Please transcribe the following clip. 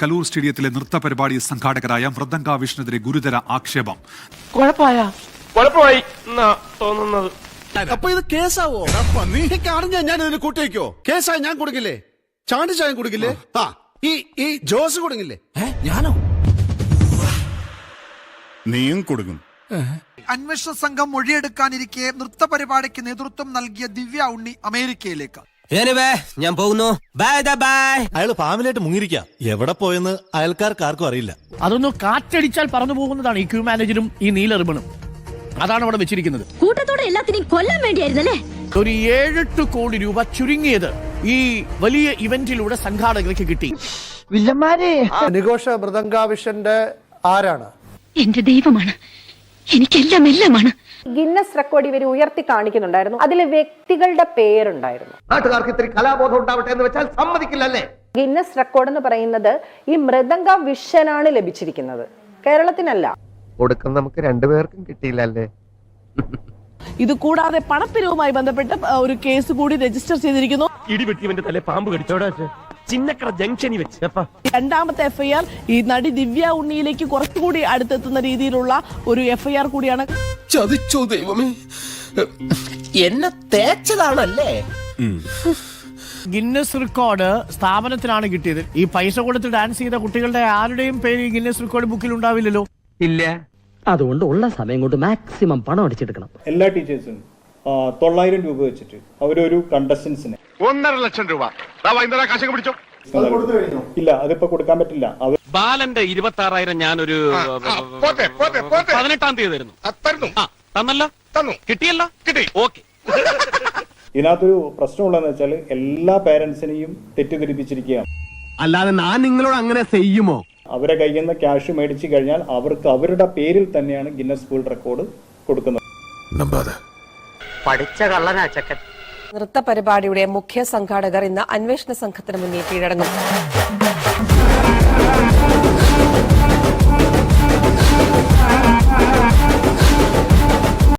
കലൂർ സ്റ്റേഡിയത്തിലെ നൃത്ത പരിപാടി സംഘാടകരായ മൃദംഗ വിഷ്ണുവിനെതിരെ ഗുരുതര ആക്ഷേപം. കുഴപ്പമായി തോന്നുന്നത്. അപ്പൊ ഇത് കേസാവോ? നീ കാണുന്ന ഞാൻ ഇതിന് കൂട്ടിവെക്കോ? കേസായി ഞാൻ കൊടുക്കില്ലേ? ചാണ്ടി ചായം കൊടുക്കില്ലേ? ആ ഈ ജോസ് കൊടുക്കില്ലേ? ഞാനോ? നീയും കൊടുക്കും. അന്വേഷണ സംഘം മൊഴിയെടുക്കാനിരിക്കെ നൃത്ത പരിപാടിക്ക് നേതൃത്വം നൽകിയ ദിവ്യ ഉണ്ണി അമേരിക്കയിലേക്ക്. ഞാൻ പോകുന്നു. അയാള് ഫാമിലിയായിട്ട് മുങ്ങിരിക്കുക. എവിടെ പോയെന്ന് അയൽക്കാർക്ക് ആർക്കും അറിയില്ല. അതൊന്ന് കാറ്റടിച്ചാൽ പറന്നു പോകുന്നതാണ് ഈ ക്യൂ മാനേജരും ഈ നീല റിബണും. അതാണ് അവിടെ വെച്ചിരിക്കുന്നത്. കൂട്ടത്തോടെ എല്ലാത്തിനെയും കൊല്ലാൻ വേണ്ടിയായിരുന്നല്ലേ? ഒരു 7-8 കോടി രൂപ ചുരുങ്ങിയത് ഈ വലിയ ഇവന്റിലൂടെ സംഘാടകർക്ക് കിട്ടി. നിഘോഷ മൃദംഗാവിഷന്റെ ആരാണ്? എന്റെ ദൈവമാണ്, എനിക്കെല്ലാം എല്ലാമാണ്. ഗിന്നസ് റെക്കോർഡ് ഇവർ ഉയർത്തി കാണിക്കുന്നുണ്ടായിരുന്നു. അതിലെ വ്യക്തികളുടെ പേരുണ്ടായിരുന്നു. നാട്ടുകാർക്ക് ഇത്തിരി കലാബോധം ഉണ്ടാവട്ടെ എന്ന് വെച്ചാൽ സമ്മതിക്കില്ലല്ലേ? ഗിന്നസ് റെക്കോർഡ് എന്ന് പറയുന്നത് ഈ മൃദംഗ വിഷനാണ് ലഭിച്ചിരിക്കുന്നത്, കേരളത്തിനല്ല. കൊടുക്കുന്ന നമുക്ക് രണ്ടുപേർക്കും കിട്ടിയില്ലല്ലേ? ഇത് കൂടാതെ പണപ്പിരിവുമായി ബന്ധപ്പെട്ട് ഒരു കേസ് കൂടി രജിസ്റ്റർ ചെയ്തിരിക്കുന്നു. ഇടിവെട്ടിവന്റെ തലേ പാമ്പ് കടിച്ചോടാ ചിന്നക്കട ജംഗ്ഷനിൽ വെച്ച്. രണ്ടാമത്തെ എഫ്ഐആർ ഈ നടി ദിവ്യ ഉണ്ണിയിലേക്ക് കുറച്ചുകൂടി അടുത്തെത്തുന്ന രീതിയിലുള്ള ഒരു എഫ്ഐആർ കൂടിയാണ്. ചതിച്ചോ ദൈവമേ, എന്നെ തേച്ചതാണല്ലേ? ഗിന്നസ് റെക്കോർഡ് സ്ഥാപനത്തിനാണ് കിട്ടിയത്. ഈ പൈസ കൊടുത്ത് ഡാൻസ് ചെയ്ത കുട്ടികളുടെ ആരുടെയും പേര് ഈ ഗിന്നസ് റെക്കോർഡ് ബുക്കിൽ ഉണ്ടാവില്ലല്ലോ. ഇല്ല. അതുകൊണ്ട് ഉള്ള സമയം കൊണ്ട് മാക്സിമം പണം അടിച്ചെടുക്കണം. എല്ലാ ടീച്ചേഴ്സും 900 രൂപ വെച്ചിട്ട് അവരൊരു കണ്ടസ്റ്റൻസിന് 1.5 ലക്ഷം രൂപ പിടിച്ചോ. ഇല്ല, അതിപ്പോ കൊടുക്കാൻ പറ്റില്ല. ബാലന്റെ 26,000 ഞാനൊരു 18-ാം തീയതി തരുന്നു. തന്നല്ലോ, തന്നു. കിട്ടിയല്ലോ, കിട്ടി. ഓക്കെ. ഇതിനകത്തൊരു പ്രശ്നമുള്ളതെന്ന് വെച്ചാൽ എല്ലാ പേരൻസിനെയും തെറ്റിദ്ധരിപ്പിച്ചിരിക്കുകയാണ്. അല്ലാതെ ഞാൻ നിങ്ങളോട് അങ്ങനെ ചെയ്യുമോ? അവരെ കയ്യിൽ നിന്ന് ക്യാഷ് മേടിച്ചു കഴിഞ്ഞാൽ അവർക്ക് അവരുടെ പേരിൽ തന്നെയാണ് ഗിന്നസ് വേൾഡ് റെക്കോർഡ് കൊടുക്കുന്നത്. പഠിച്ച കള്ളനാ ചക്കൻ. നൃത്ത പരിപാടിയുടെ മുഖ്യ സംഘാടകർ ഇന്ന് അന്വേഷണ സംഘത്തിന് മുന്നിൽ കീഴടങ്ങും.